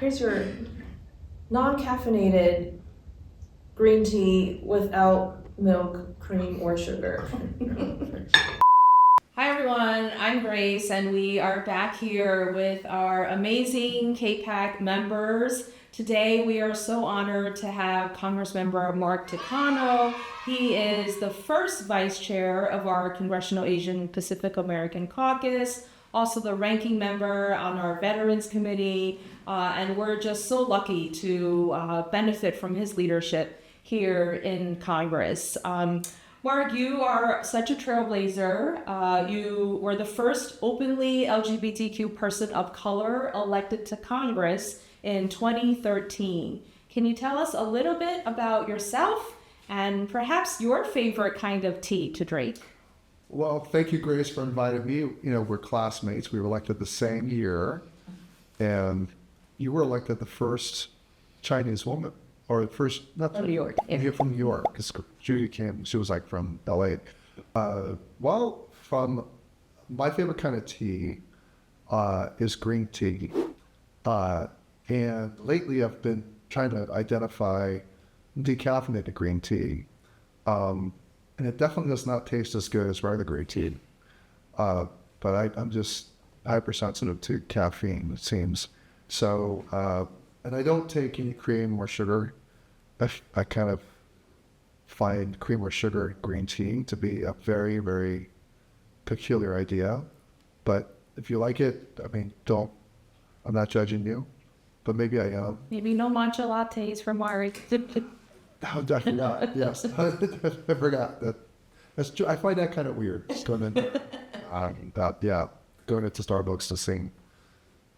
Here's your non-caffeinated green tea without milk, cream, or sugar. Hi everyone, I'm Grace, and we are back here with our amazing KPAC members. Today we are so honored to have Congressmember Mark Takano. He is the first vice chair of our Congressional Asian Pacific American Caucus, also the ranking member on our Veterans Committee, and we're just so lucky to benefit from his leadership here in Congress. Mark, you are such a trailblazer. You were the first openly LGBTQ person of color elected to Congress in 2013. Can you tell us a little bit about yourself and perhaps your favorite kind of tea to drink? Well, thank you, Grace, for inviting me. You know, we're classmates. We were elected the same year, and you were elected the first Chinese woman, or the first, not From New York. You're from New York, because Judy came, she was like from LA. Well, from my favorite kind of tea is green tea. And lately I've been trying to identify decaffeinated green tea. And it definitely does not taste as good as regular green tea. But I'm just hypersensitive to caffeine, it seems. So, and I don't take any cream or sugar. I kind of find cream or sugar in green tea to be a very, very peculiar idea. But if you like it, I mean, I'm not judging you, but maybe I am. Maybe no matcha lattes for Mark. Oh, definitely not. Yes. I forgot that. That's true. I find that kind of weird. Just going into, going into Starbucks to sing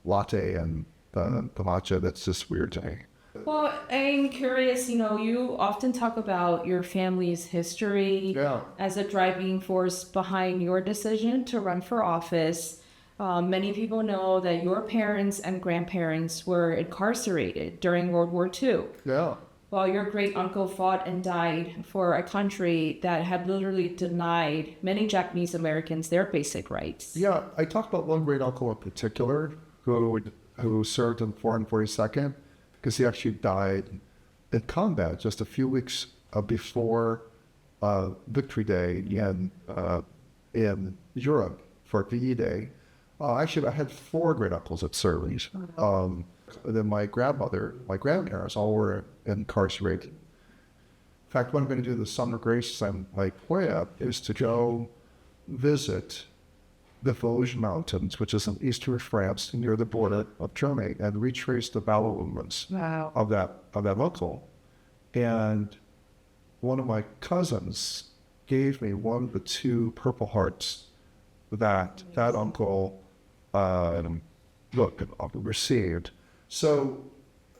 latte and the matcha, that's just weird to me. Well, I'm curious, you often talk about your family's history as a driving force behind your decision to run for office. Many people know that your parents and grandparents were incarcerated during World War II. Yeah. While your great uncle fought and died for a country that had literally denied many Japanese Americans their basic rights. Yeah, I talked about one great uncle in particular who served in 442nd, because he actually died in combat just a few weeks before Victory Day in Europe for VE Day. Actually, I had 4 great uncles that served. Then my grandparents all were incarcerated. In fact, what I'm going to do this summer, Grace, I'm like, is to go visit the Vosges Mountains, which is in eastern France near the border of Germany, and retrace the battle movements of that uncle. And one of my cousins gave me one of the 2 Purple Hearts that uncle received. So,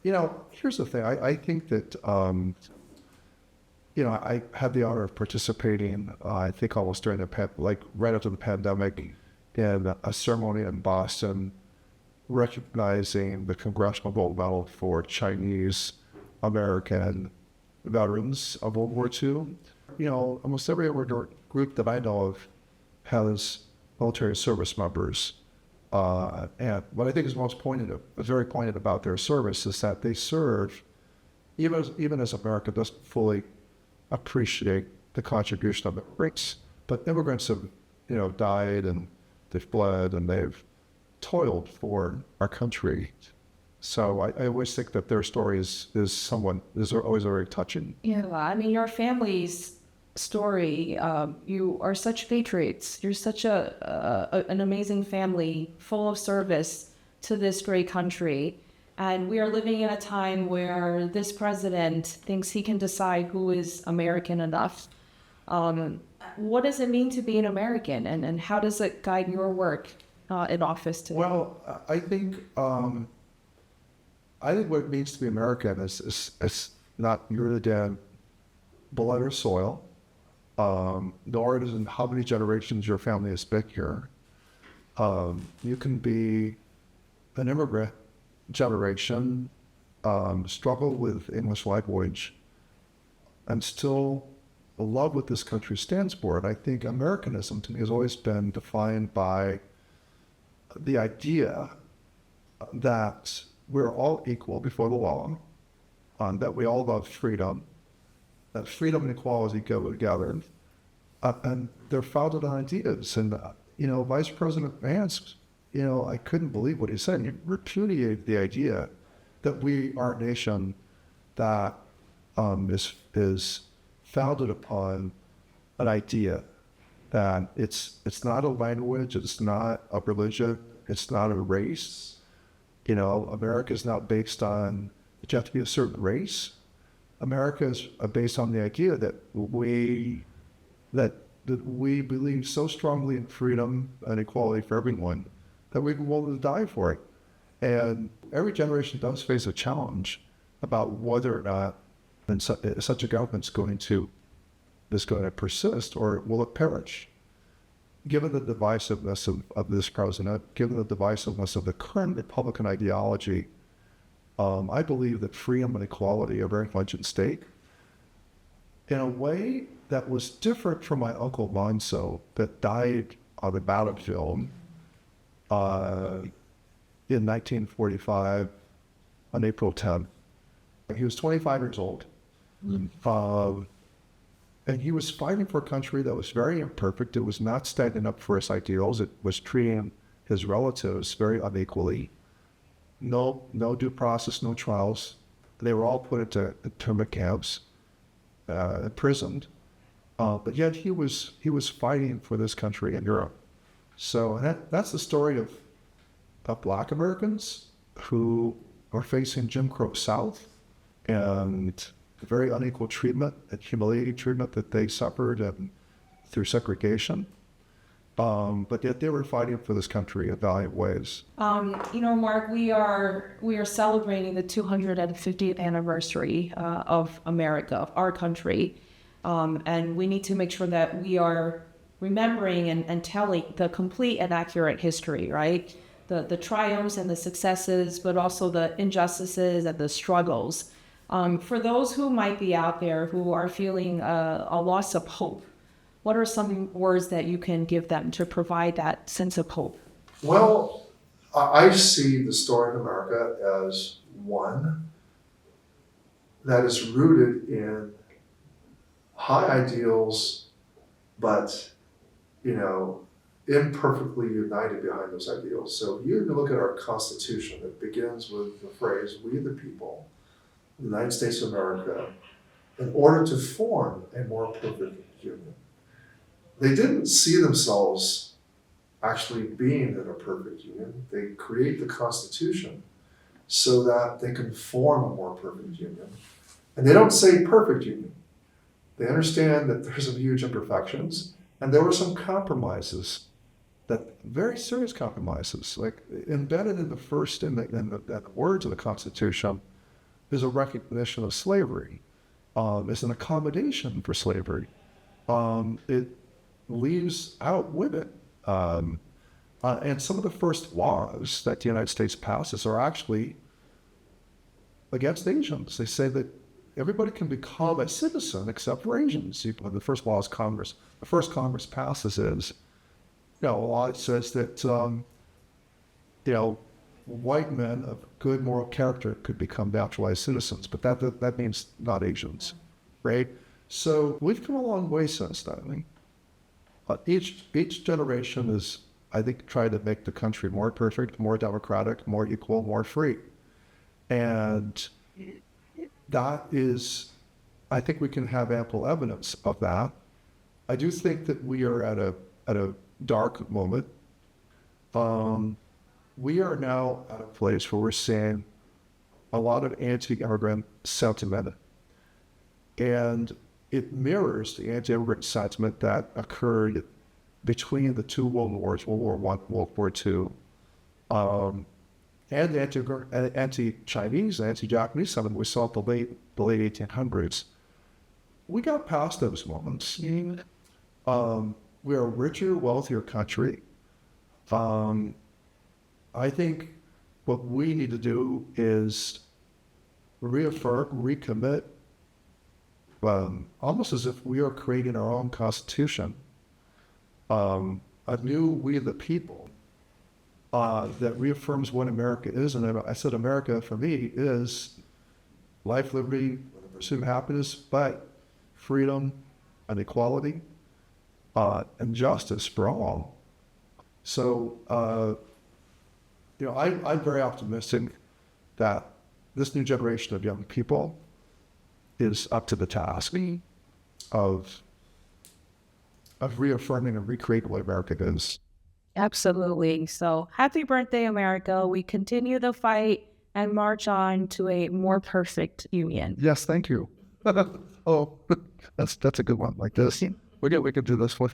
here's the thing. I think that, I had the honor of participating, I think almost during right after the pandemic, in a ceremony in Boston recognizing the Congressional Gold Medal for Chinese American veterans of World War II. Almost every other group that I know of has military service members. And what I think is very pointed about their service is that they serve, even as America doesn't fully appreciate the contribution of immigrants, but immigrants have, died and they've bled and they've toiled for our country. So I always think that their story is always very touching. Yeah, I mean, your family's story, you are such patriots. You're such an amazing family, full of service to this great country. And we are living in a time where this president thinks he can decide who is American enough. What does it mean to be an American, and how does it guide your work in office today? Well, I think what it means to be American is not rooted in blood or soil. Nor is in how many generations your family has been here. You can be an immigrant generation, struggle with English language, and still love what this country stands for. And I think Americanism to me has always been defined by the idea that we're all equal before the law, that we all love freedom, that freedom and equality go together, and they're founded on ideas. And, Vice President Vance, I couldn't believe what he said. He repudiated the idea that we are a nation that is founded upon an idea that it's not a language, it's not a religion, it's not a race. America is not based on that you have to be a certain race. America is based on the idea that we believe so strongly in freedom and equality for everyone that we're willing to die for it. And every generation does face a challenge about whether or not such a government's going to persist, or will it perish? Given the divisiveness of this president, given the divisiveness of the current Republican ideology, I believe that freedom and equality are very much at stake in a way that was different from my Uncle Monso that died on the battlefield in 1945 on April 10th. He was 25 years old. And he was fighting for a country that was very imperfect. It was not standing up for his ideals. It was treating his relatives very unequally. No due process, no trials. They were all put into internment camps, imprisoned. But yet he was fighting for this country in Europe. So that's the story of Black Americans who are facing Jim Crow South and the very unequal treatment and humiliating treatment that they suffered through segregation. But yet they were fighting for this country in valiant ways. Mark, we are celebrating the 250th anniversary of America, of our country. And we need to make sure that we are remembering and telling the complete and accurate history, right? The triumphs and the successes, but also the injustices and the struggles. For those who might be out there who are feeling a loss of hope, what are some words that you can give them to provide that sense of hope? Well, I see the story of America as one that is rooted in high ideals, but, imperfectly united behind those ideals. So you look at our Constitution, it begins with the phrase, "We the people, the United States of America, in order to form a more perfect union." They didn't see themselves actually being in a perfect union. They create the Constitution so that they can form a more perfect union. And they don't say perfect union. They understand that there's some huge imperfections, and there were some compromises, very serious compromises, like embedded in the words of the Constitution is a recognition of slavery, is an accommodation for slavery. It leaves out women. And some of the first laws that the United States passes are actually against Asians. They say that everybody can become a citizen except for Asians. The first law is Congress. The first Congress passes is, a law that says that, white men of good moral character could become naturalized citizens, but that means not Asians, right? So we've come a long way since then. Each generation is, I think, trying to make the country more perfect, more democratic, more equal, more free. And that is, I think we can have ample evidence of that. I do think that we are at a dark moment. We are now at a place where we're seeing a lot of anti-immigrant sentiment, and it mirrors the anti-immigrant sentiment that occurred between the two world wars, World War I, World War II, and the anti-Chinese, anti-Japanese sentiment we saw at the late 1800s. We got past those moments. We're a richer, wealthier country. I think what we need to do is reaffirm, recommit, almost as if we are creating our own constitution, a new we the people, that reaffirms what America is. And I said, America for me is life, liberty, pursuit of happiness, but freedom and equality and justice for all. So, I'm very optimistic that this new generation of young people is up to the task of reaffirming and recreating what America is. Absolutely. So happy birthday, America. We continue the fight and march on to a more perfect union. Yes, thank you. Oh, that's a good one. Like this, we can do this one.